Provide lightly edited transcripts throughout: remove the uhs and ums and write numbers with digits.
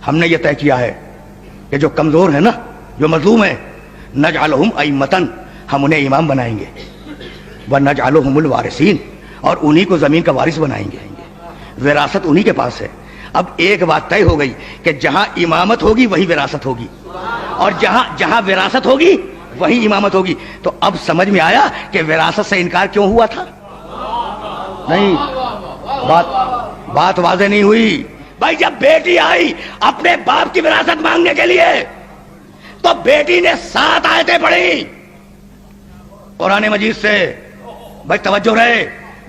ہم نے یہ طے کیا ہے کہ جو کمزور ہے نا، جو مظلوم ہے، نجعلہم ائمۃ، ہم انہیں امام بنائیں گے، ونجعلہم الوارثین، اور انہی کو زمین کا وارث بنائیں گے، وراثت انہی کے پاس ہے۔ اب ایک بات طے ہو گئی کہ جہاں امامت ہوگی وہی وراثت ہوگی، اور جہاں وراثت ہوگی وہی امامت ہوگی۔ تو اب سمجھ میں آیا کہ وراثت سے انکار کیوں ہوا تھا؟ نہیں، بات واضح نہیں ہوئی۔ بھائی جب بیٹی آئی اپنے باپ کی وراثت مانگنے کے لیے تو بیٹی نے 7 آیتیں پڑھی قرآن مجید سے۔ بھائی توجہ رہے،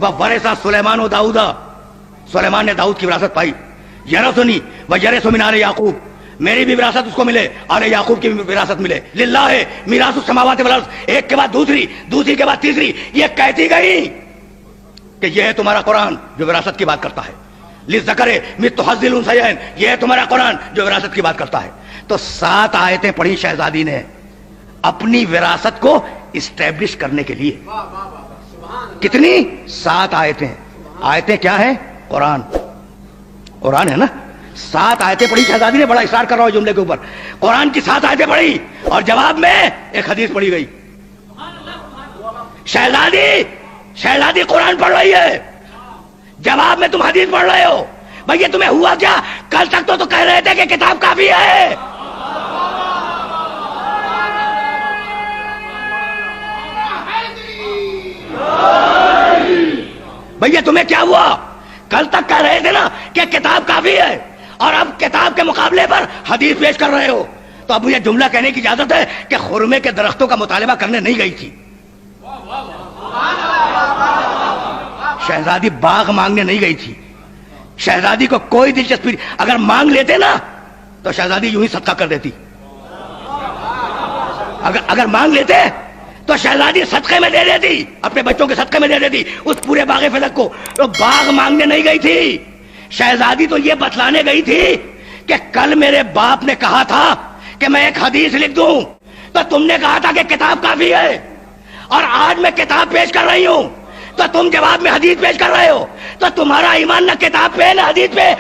وَوَرِثَ سُلَيْمَانُ دَاؤُدَ، سلیمان نے داؤد کی وراثت پائی۔ یرثنی وَیرث مِنْ آلِ یعقوب، میری بھی وراثت اس کو ملے، آل یعقوب کی بھی وراثت ملے۔ للہ میراث السماوات والارض، ایک کے بعد دوسری، دوسری کے بعد تیسری، یہ کہتی گئی کہ یہ ہے تمہارا قرآن جو وراثت کی بات کرتا ہے۔ للذکر مثل حظ الانثیین، یہ ہے تمہارا قرآن جو وراثت کی بات کرتا ہے۔ تو 7 آیتیں پڑھی شہزادی نے اپنی وراثت کو اسٹیبلش کرنے کے لیے۔ کتنی؟ 7 آیتیں۔ آیتیں کیا ہیں؟ قرآن ہے نا۔ 7 آیتیں پڑھی شہزادی نے، بڑا اصرار کر رہا ہوں جملے کے اوپر۔ قرآن کی 7 آیتیں پڑھی اور جواب میں ایک حدیث پڑھی گئی۔ شہزادی قرآن پڑھ رہی ہے، جواب میں تم حدیث پڑھ رہے ہو۔ بھئی تمہیں ہوا کیا؟ کل تک تو کہہ رہے تھے کہ کتاب کافی ہے۔ بھئی تمہیں کیا ہوا؟ کل تک کہہ رہے تھے نا کہ کتاب کافی ہے، اور اب کتاب کے مقابلے پر حدیث پیش کر رہے ہو۔ تو اب یہ جملہ کہنے کی اجازت ہے کہ خرمے کے درختوں کا مطالبہ کرنے نہیں گئی تھی، شہزادی باغ مانگنے نہیں گئی تھی۔ شہزادی کو کوئی دلچسپی، اگر مانگ لیتے نا تو شہزادی یوں ہی صدقہ کر دیتی۔ اگر مانگ لیتے تو شہزادی صدقے میں دے دیتی، اپنے بچوں کے صدقے میں دے دیتی اس پورے باغ فلک کو۔ تو باغ مانگنے نہیں گئی تھی شہزادی، تو یہ بتلانے گئی تھی کہ کل میرے باپ نے کہا تھا کہ میں ایک حدیث لکھ دوں، تو تم نے کہا تھا کہ کتاب کافی ہے، اور آج میں کتاب پیش کر رہی ہوں تو تم جواب میں حدیث پیش کر رہے ہو۔ تو تمہارا ایمان نہ کتاب پہ نہ حدیث پہ۔